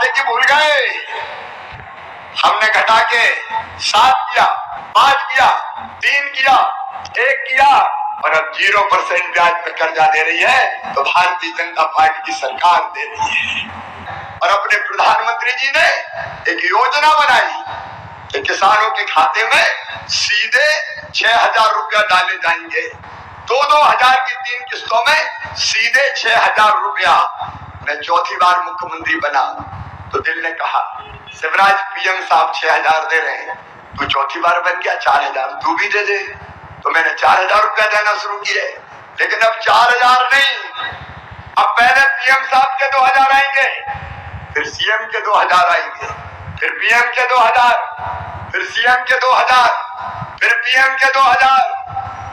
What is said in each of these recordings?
वादे की भूल गए। हमने घटा के 7 किया, 5 किया, 3 किया, 1 किया और अब 0% ब्याज पे कर्जा दे रही है। तो भारतीय जनता पार्टी की सरकार दे रही है। और अपने प्रधानमंत्री जी ने एक योजना बनाई कि किसानों के खाते में सीधे 6,000 रुपया डाले जाएंगे। 2-2 हजार की 3 किस्तों में सीधे 6,000 रुपया। मैं चौथी बार मुख्यमंत्री बना तो दिल ने कहा शिवराज पीएम साहब 6,000 दे रहे हैं, तू चौथी बार बन गया 4,000 तू भी दे दे। तो मैंने 4,000 रुपया देना शुरू किए। लेकिन अब 4,000 नहीं, अब पहले पीएम साहब के 2,000 आएंगे, फिर सीएम के 2,000 आएंगे, फिर पीएम के 2,000, फिर सीएम के 2,000, फिर पीएम के 2,000,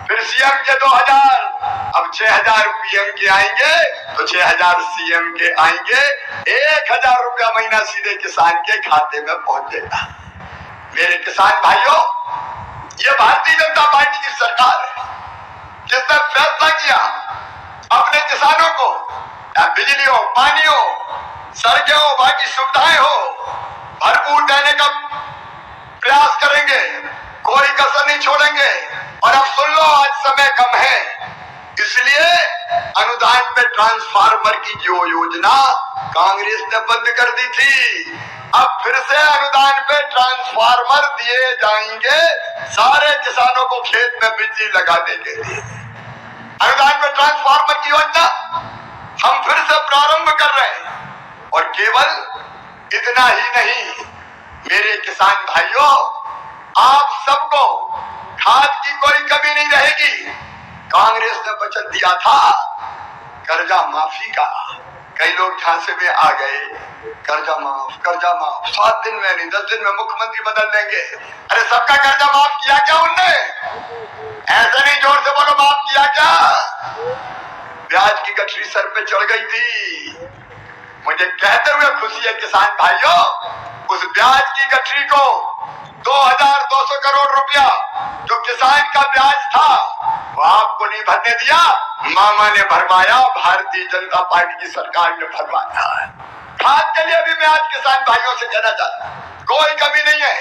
फिर सीएम के 2,000। अब 6,000 पीएम के आएंगे तो 6,000 सीएम के आएंगे। 1,000 रुपया महीना सीधे किसान के खाते में पहुंचेगा। मेरे किसान भाइयों, ये भारतीय जनता पार्टी की सरकार है जिसने फैसला किया अपने किसानों को या बिजली हो, पानी हो, सड़कें हो, बाकी सुविधाएं हो, भरपूर देने का प्रयास करेंगे, कोई कसर नहीं छोड़ेंगे। और अब सुन लो, आज समय कम है, इसलिए अनुदान पे ट्रांसफार्मर की जो योजना कांग्रेस ने बंद कर दी थी, अब फिर से अनुदान पे ट्रांसफार्मर दिए जाएंगे सारे किसानों को खेत में बिजली लगाने के लिए। अनुदान पे ट्रांसफार्मर की योजना हम फिर से प्रारंभ कर रहे हैं। और केवल इतना ही नहीं, मेरे किसान भाइयों, आप सबको खाद की कोई कमी नहीं रहेगी। कांग्रेस ने वचन दिया था कर्जा माफी का, कई लोग झांसे में आ गए, कर्जा माफ, कर्जा माफ, 7 दिन में नहीं 10 दिन में मुख्यमंत्री बदल देंगे। अरे सबका कर्जा माफ किया क्या उनने? ऐसे नहीं, जोर से बोलो, माफ किया क्या? ब्याज की गठरी सर पे चढ़ गई थी। मुझे कहते हुए खुशी है किसान भाइयों, उस ब्याज की गठरी को 2,200 करोड़ रुपया जो किसान का ब्याज था वो आपको नहीं भरने दिया, मामा ने भरवाया, भारतीय जनता पार्टी की सरकार ने भरवाया। खाद के लिए भी मैं आज किसान भाइयों से कहना चाहता हूं, कोई कमी नहीं है,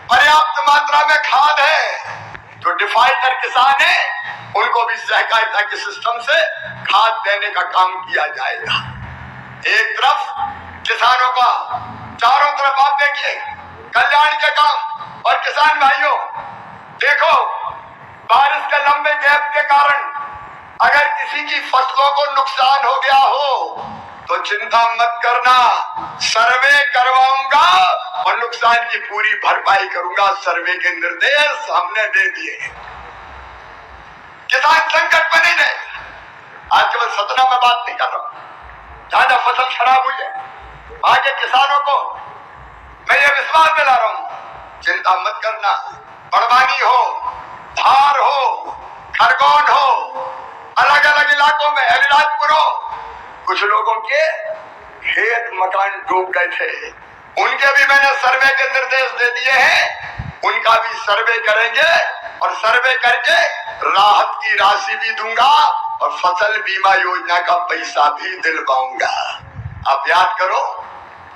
पर्याप्त मात्रा में खाद है। जो डिफाल्टर किसान है उनको भी सहकारिता के सिस्टम से खाद देने का काम किया जाएगा। एक तरफ किसानों का, चारों तरफ आप देखिए कल्याण के काम। और किसान भाइयों देखो, बारिश के लंबे गैप के कारण अगर किसी की फसलों को नुकसान हो गया हो तो चिंता मत करना, सर्वे करवाऊंगा और नुकसान की पूरी भरपाई करूंगा। सर्वे के निर्देश हमने दे दिए। किसान संकट में नहीं रहेगा। आज केवल सतना में बात नहीं कर रहा हूं, जहां जहां फसल खराब हुई है आगे किसानों को मैं ये विश्वास दिला रहा हूं, चिंता मत करना। बड़वानी हो, धार हो, खरगोन हो, अलग अलग इलाकों में अलीराजपुर हो, कुछ लोगों के खेत मकान डूब गए थे, उनके भी मैंने सर्वे के निर्देश दे दिए हैं। उनका भी सर्वे करेंगे और सर्वे करके राहत की राशि भी दूंगा और फसल बीमा योजना का पैसा भी दिलवाऊंगा। आप याद करो,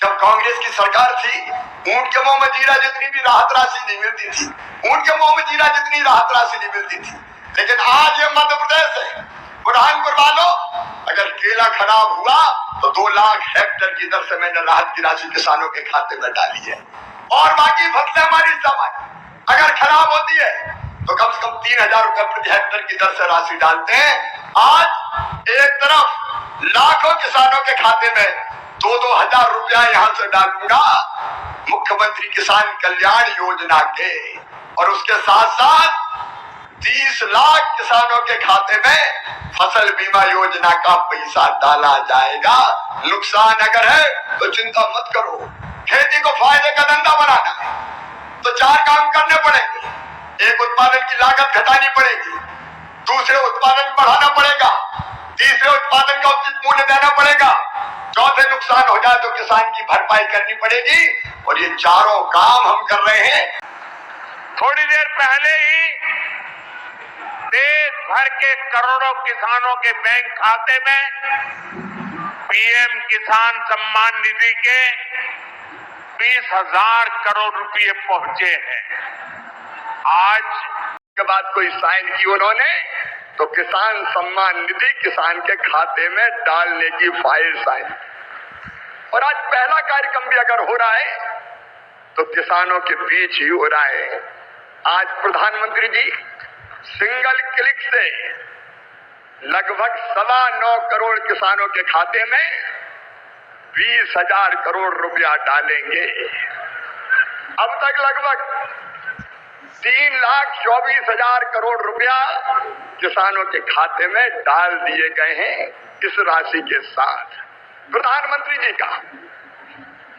जब कांग्रेस की सरकार थी, ऊंट के मुंह में जीरा जितनी भी राहत राशि नहीं मिलती थी, ऊंट के मुंह में जीरा जितनी राहत राशि नहीं मिलती थी। लेकिन आज ये मध्य प्रदेश है, बुरहानपुर वालों, अगर केला खराब हुआ तो 2 लाख हेक्टेयर की दर से मैंने राहत की राशि किसानों के खाते में डाली है। और बाकी फसलें हमारी सामान्य अगर खराब होती है तो कम से कम 3,000 रुपए प्रति हेक्टेयर की दर से राशि डालते हैं। आज एक तरफ लाखों किसानों के खाते में 2-2 हजार रुपया यहां से डालूंगा मुख्यमंत्री किसान कल्याण योजना के, और उसके साथ साथ 30 लाख किसानों के खाते में फसल बीमा योजना का पैसा डाला जाएगा। नुकसान अगर है तो चिंता मत करो, खेती को फायदे का धंधा बनाना है तो 4 काम करने पड़ेंगे। एक, उत्पादन की लागत घटानी पड़ेगी, दूसरे उत्पादन बढ़ाना पड़ेगा, तीसरे उत्पादन का उचित मूल्य देना पड़ेगा, चौथे नुकसान हो जाए तो किसान की भरपाई करनी पड़ेगी। और ये चारों काम हम कर रहे हैं। थोड़ी देर पहले ही देश भर के करोड़ों किसानों के बैंक खाते में पीएम किसान सम्मान निधि के 20,000 करोड़ रुपए पहुंचे हैं। आज के बाद कोई साइन की उन्होंने तो किसान सम्मान निधि किसान के खाते में डालने की फाइल साइन। और आज पहला कार्यक्रम भी अगर हो रहा है तो किसानों के बीच ही हो रहा है। आज प्रधानमंत्री जी सिंगल क्लिक से लगभग 9.25 करोड़ किसानों के खाते में 20,000 करोड़ रुपया डालेंगे। अब तक लगभग 3,24,000 करोड़ रुपया किसानों के खाते में डाल दिए गए हैं। इस राशि के साथ प्रधानमंत्री जी का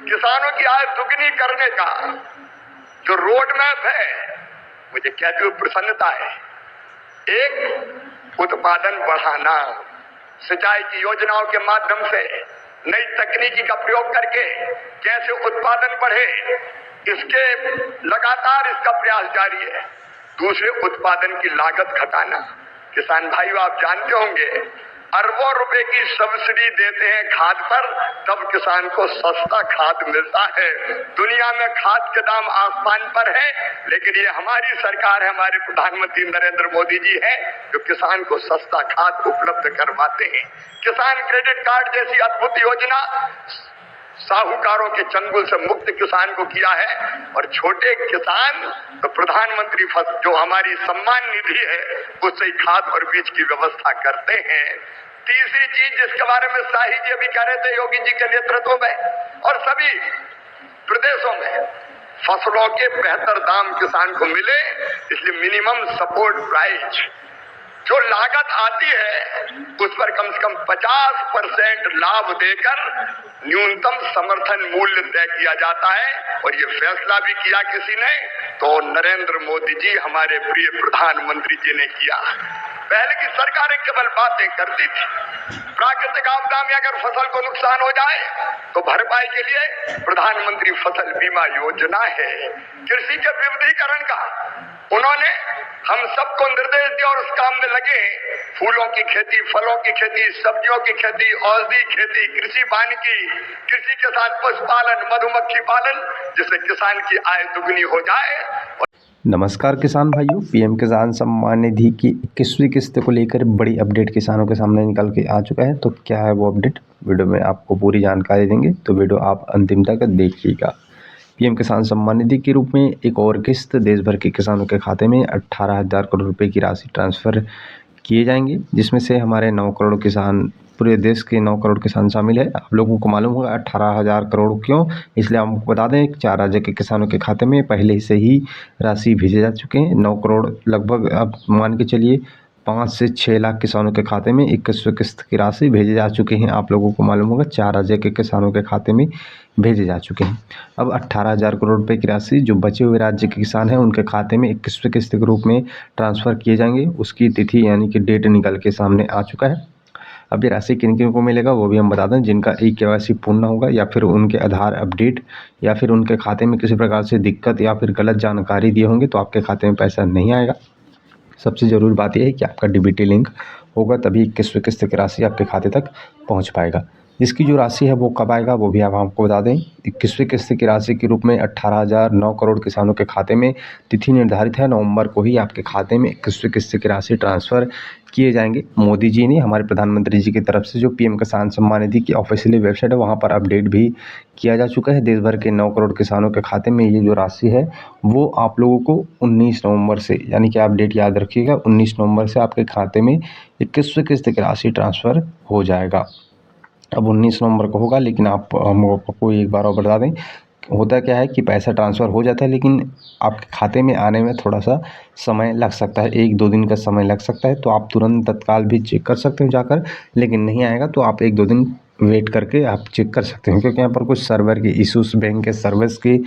किसानों की आय दुगनी करने का जो रोड मैप है, मुझे कहते हुए प्रसन्नता है। एक, उत्पादन बढ़ाना, सिंचाई की योजनाओं के माध्यम से नई तकनीकी का प्रयोग करके कैसे उत्पादन बढ़े, इसके लगातार इसका प्रयास जारी है। दूसरे, उत्पादन की लागत घटाना। किसान भाइयों, आप जानते होंगे अरबों रुपए की सब्सिडी देते हैं खाद पर, तब किसान को सस्ता खाद मिलता है। दुनिया में खाद के दाम आसमान पर है, लेकिन ये हमारी सरकार है, हमारे प्रधानमंत्री नरेंद्र मोदी जी है जो किसान को सस्ता खाद उपलब्ध करवाते हैं। किसान क्रेडिट कार्ड जैसी अद्भुत योजना साहूकारों के चंगुल से मुक्त किसान को किया है। और छोटे किसान तो प्रधानमंत्री जो हमारी सम्मान निधि है उससे ही खाद और बीज की व्यवस्था करते हैं। तीसरी चीज जिसके बारे में शाही जी अभी कह रहे थे, योगी जी के नेतृत्व में और सभी प्रदेशों में फसलों के बेहतर दाम किसान को मिले, इसलिए मिनिमम सपोर्ट प्राइस जो लागत आती है उस पर कम से कम 50% लाभ देकर न्यूनतम समर्थन मूल्य तय किया जाता है। और ये फैसला भी किया किसी ने तो नरेंद्र मोदी जी हमारे प्रिय प्रधानमंत्री जी ने किया। पहले की सरकारें केवल बातें करती थी। प्राकृतिक आपदा में अगर फसल को नुकसान हो जाए तो भरपाई के लिए प्रधानमंत्री फसल बीमा योजना है। कृषि के विविधीकरण का उन्होंने हम सबको निर्देश दिया और उस काम में लगे। फूलों की खेती, फलों की खेती, सब्जियों की खेती, औषधि खेती, कृषि वानिकी, कृषि के साथ पशुपालन, मधुमक्खी पालन, जिससे किसान की आय दुगनी हो जाए। नमस्कार किसान भाइयों, पीएम किसान सम्मान निधि की 21वीं किस्त को लेकर बड़ी अपडेट किसानों के सामने निकल के आ चुका है। तो क्या है वो अपडेट, वीडियो में आपको पूरी जानकारी देंगे, तो वीडियो आप अंतिम तक देखिएगा। पीएम किसान सम्मान निधि के रूप में एक और किस्त देश भर के किसानों के खाते में 18,000 करोड़ रुपए की राशि ट्रांसफ़र किए जाएंगे, जिसमें से हमारे 9 करोड़ किसान, पूरे देश के 9 करोड़ किसान शामिल है। आप लोगों को मालूम होगा 18,000 करोड़ क्यों, इसलिए हम आपको बता दें 4 राज्य के किसानों के खाते में पहले से ही राशि भेजे जा चुके हैं। 9 करोड़ लगभग आप मान के चलिए 5 से 6 लाख किसानों के खाते में 21वीं किस्त की राशि भेजे जा चुके हैं। आप लोगों को मालूम होगा 4 राज्य के किसानों के खाते में भेजे जा चुके हैं। अब 18,000 करोड़ रुपए की राशि जो बचे हुए राज्य के किसान हैं उनके खाते में 21वीं किस्त के रूप में ट्रांसफ़र किए जाएंगे। उसकी तिथि यानी कि डेट निकल के सामने आ चुका है। अब ये राशि किन किन को मिलेगा वो भी हम बता दें। जिनका KYC पूर्ण होगा या फिर उनके आधार अपडेट या फिर उनके खाते में किसी प्रकार से दिक्कत या फिर गलत जानकारी दिए होंगे तो आपके खाते में पैसा नहीं आएगा। सबसे ज़रूरी बात यह है कि आपका DBT लिंक होगा, तभी 21वीं किस्त की राशि आपके खाते तक पहुंच पाएगा। इसकी जो राशि है वो कब आएगा वो भी आप आपको बता दें। 21वीं किस्त की राशि के रूप में 18,009 करोड़ किसानों के खाते में तिथि निर्धारित है। नवंबर को ही आपके खाते में 21वीं किस्त की राशि ट्रांसफ़र किए जाएंगे। मोदी जी ने, हमारे प्रधानमंत्री जी की तरफ से जो पीएम किसान सम्मान निधि की ऑफिशियली वेबसाइट है वहाँ पर अपडेट भी किया जा चुका है। देश भर के 9 करोड़ किसानों के खाते में ये जो राशि है वो आप लोगों को 19 नवंबर से, यानी कि आप डेट याद रखिएगा, 19 नवंबर से आपके खाते में 21वीं किस्त की राशि ट्रांसफ़र हो जाएगा। अब 19 नवंबर को होगा, लेकिन हम आपको एक बार और बता दें, होता क्या है कि पैसा ट्रांसफ़र हो जाता है लेकिन आपके खाते में आने में थोड़ा सा समय लग सकता है, 1-2 दिन का समय लग सकता है। तो आप तुरंत तत्काल भी चेक कर सकते हो जाकर, लेकिन नहीं आएगा तो आप 1-2 दिन वेट करके आप चेक कर सकते हैं, क्योंकि यहाँ पर कुछ सर्वर के इशूज़, बैंक के सर्विस के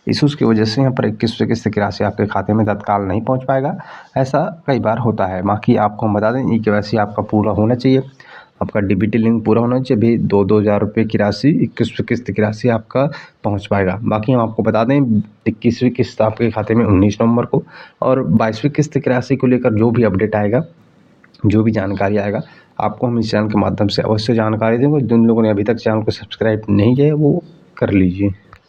इशूज़ की वजह से यहाँ पर 21वीं किस्त की राशि आपके खाते में तत्काल नहीं पहुँच पाएगा। ऐसा कई बार होता है। बाकी आपको हम बता दें KYC आपका पूरा होना चाहिए, आपका DBT लिंक पूरा होना चाहिए, भी 2-2 हज़ार रुपये की राशि 21वीं किस्त की राशि आपका पहुंच पाएगा। बाकी हम आपको बता दें 21वीं किस्त आपके खाते में 19 नवंबर को, और 22वीं किस्त की राशि को लेकर जो भी अपडेट आएगा, जो भी जानकारी आएगा, आपको हम इस चैनल के माध्यम से अवश्य जानकारी देंगे। जिन लोगों ने अभी तक चैनल को सब्सक्राइब नहीं किया है वो कर लीजिए।